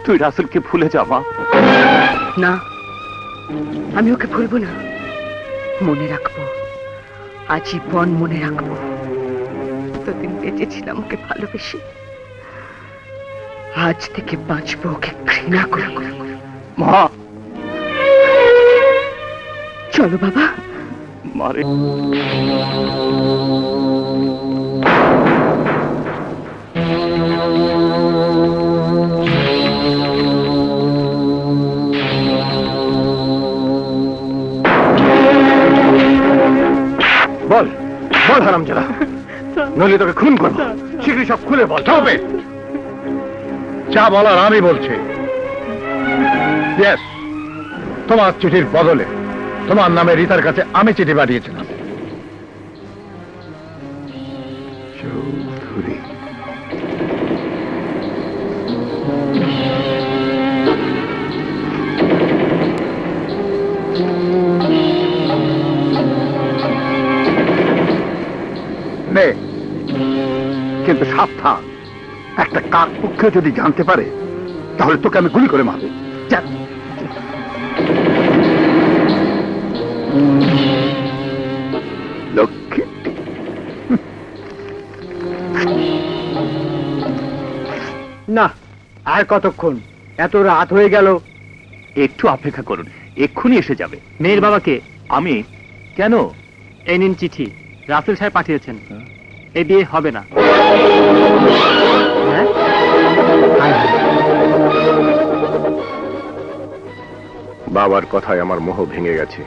তুই রাসেলকে ভুলে যা মা। না, আমি ওকে ভুলবো না, মনে রাখবো, আজীবন মনে রাখবো। এতদিন বেঁচেছিলাম ওকে ভালোবেসে, আজ থেকে বাঁচবো ওকে ঘৃণা করে। মা চলো বাবা। মারে বল বল হারামজাদা, নইলে তোকে খুন করবো। শীঘ্রই সব খুলে বল। তবে যা বলার আমি বলছি। ইয়েস, তোমার চিঠির বদলে তোমার নামে রিতার কাছে আমি চিঠি পাঠিয়েছিলাম। চৌধুরী, নে, কিন্তু সাবধান, একটা কাকপক্ষ যদি জানতে পারে তাহলে তোকে আমি গুলি করে মারব। লক্ষ্মী, না আর কতক্ষণ? এত রাত হয়ে গেল। একটু অপেক্ষা করুন, এক্ষুনি এসে যাবে। মেয়ের বাবাকে আমি কেন? এই নিন চিঠি, রাসেল সাহেব পাঠিয়েছেন। এই বিয়ে হবে না। বাবার কথায় আমার মোহ ভেঙে গেছে।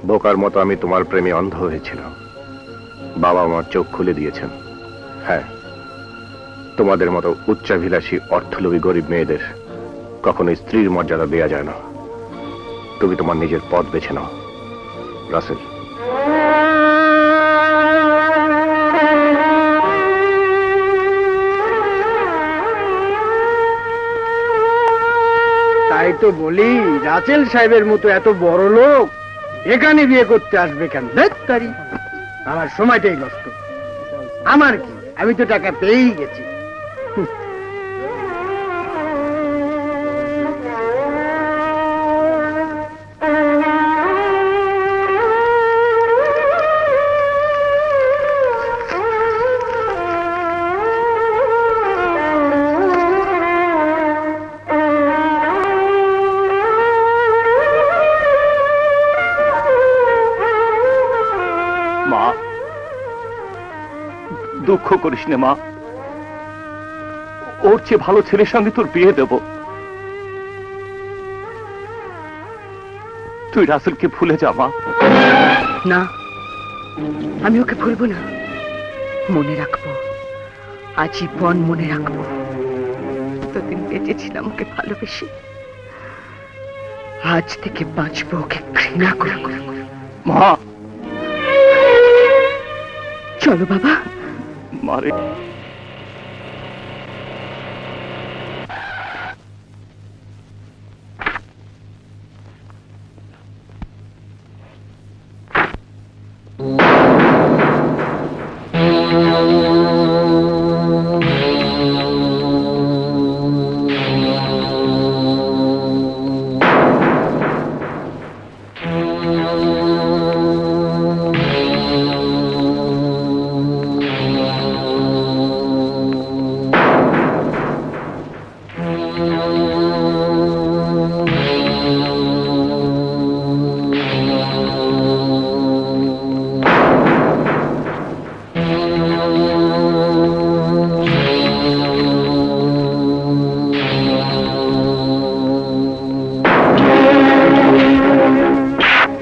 বোকার মতো আমি তোমার প্রেমে অন্ধ হয়েছিলাম। বাবা আমার চোখ খুলে দিয়েছেন। হ্যাঁ, তোমাদের মতো উচ্চাভিলাষী অর্থলোভী গরিব মেয়েদের কখনো স্ত্রীর মর্যাদা দেয়া যায় না। তুমি তোমার নিজের পথ বেছে নাও রাসেল। তাই তো বলি, রাসেল সাহেবের মতো এত বড় লোক এখানে বিয়ে করতে আসবে কেন? ধ্যাত্তারি, আমার সময়টাই নষ্ট। আমার কি, আমি তো টাকা পেয়েই গেছি। মা, দুঃখ করিস না মা, ওর চেয়ে ভালো ছেলের সঙ্গে তোর বিয়ে দেব। তুই রাসেলকে ভুলে যা মা। না, আমি ওকে ভুলবো না, মনে রাখবো, আজীবন মনে রাখবো। এতদিন বেঁচেছিলাম ওকে ভালোবেসে, আজ থেকে বাঁচবো ওকে ঘৃণা করে। মা চলো বাবা। মারে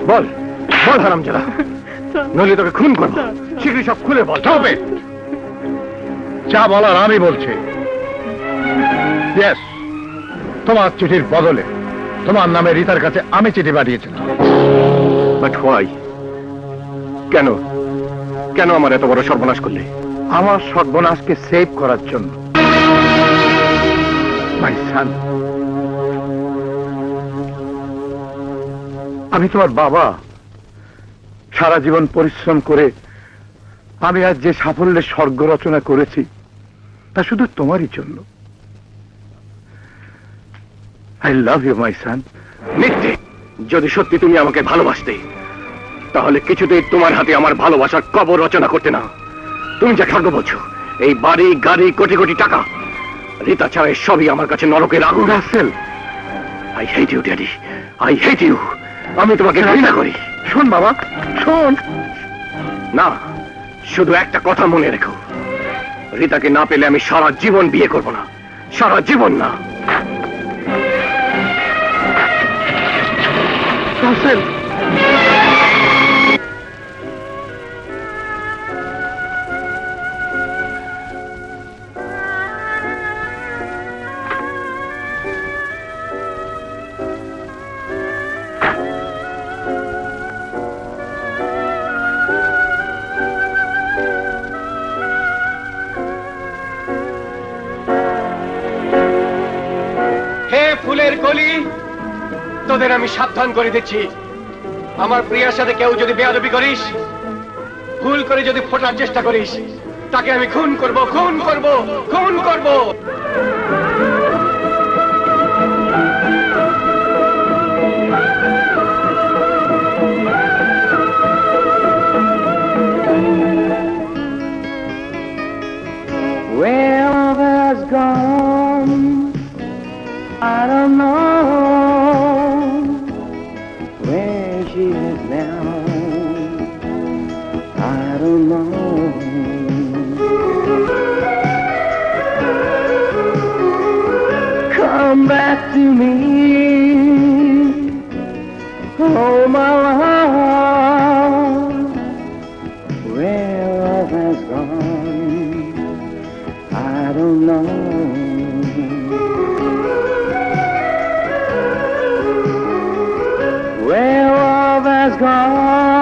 বল বল হারামজাদা, নইলে তোকে খুন করবো। শীঘ্রই সব খুলে বল। তবে যা বলার আমি বলছি। ইয়েস, তোমার চিঠির বদলে তোমার নামে রিতার কাছে আমি চিঠি পাঠিয়েছিলাম। But why? কেন কেন আমার এত বড় সর্বনাশ করলে? আমার সর্বনাশকে সেভ করার জন্য। মাই সান, আমি তোমার বাবা। সারা জীবন পরিশ্রম করে আমি আজ যে সাফল্যের স্বর্গ রচনা করেছি তা শুধু তোমারই জন্য। আই লাভ ইউ মাই সান। মিথ্যে। যদি সত্যি তুমি আমাকে ভালোবাসতে, তাহলে কিছুতেই তোমার হাতে আমার ভালোবাসার কবর রচনা করতে না। তুমি যা খাদ্য বলছো, এই বাড়ি গাড়ি কোটি কোটি টাকা, রীতা ছাড়া এর সবই আমার কাছে নরকের আগুন। Russell, I hate you daddy, I hate you. আমি তোমাকে ঘৃণা করি। শোন বাবা, শোন। না, শুধু একটা কথা মনে রেখো, রীতাকে না পেলে আমি সারা জীবন বিয়ে করব না, সারা জীবন না। রাসেল, হে ফুলের কলি, তোদের আমি সাবধান করে দিচ্ছি, আমার প্রিয়ার সাথে কেউ যদি বেয়াদবি করিস, ভুল করে যদি ফোটার চেষ্টা করিস, তাকে আমি খুন করব, খুন করব, খুন করব। Where love has gone, I don't know where she is now. I don't know. Come back to me, oh my love. Where love has gone, I don't know. Where love has gone,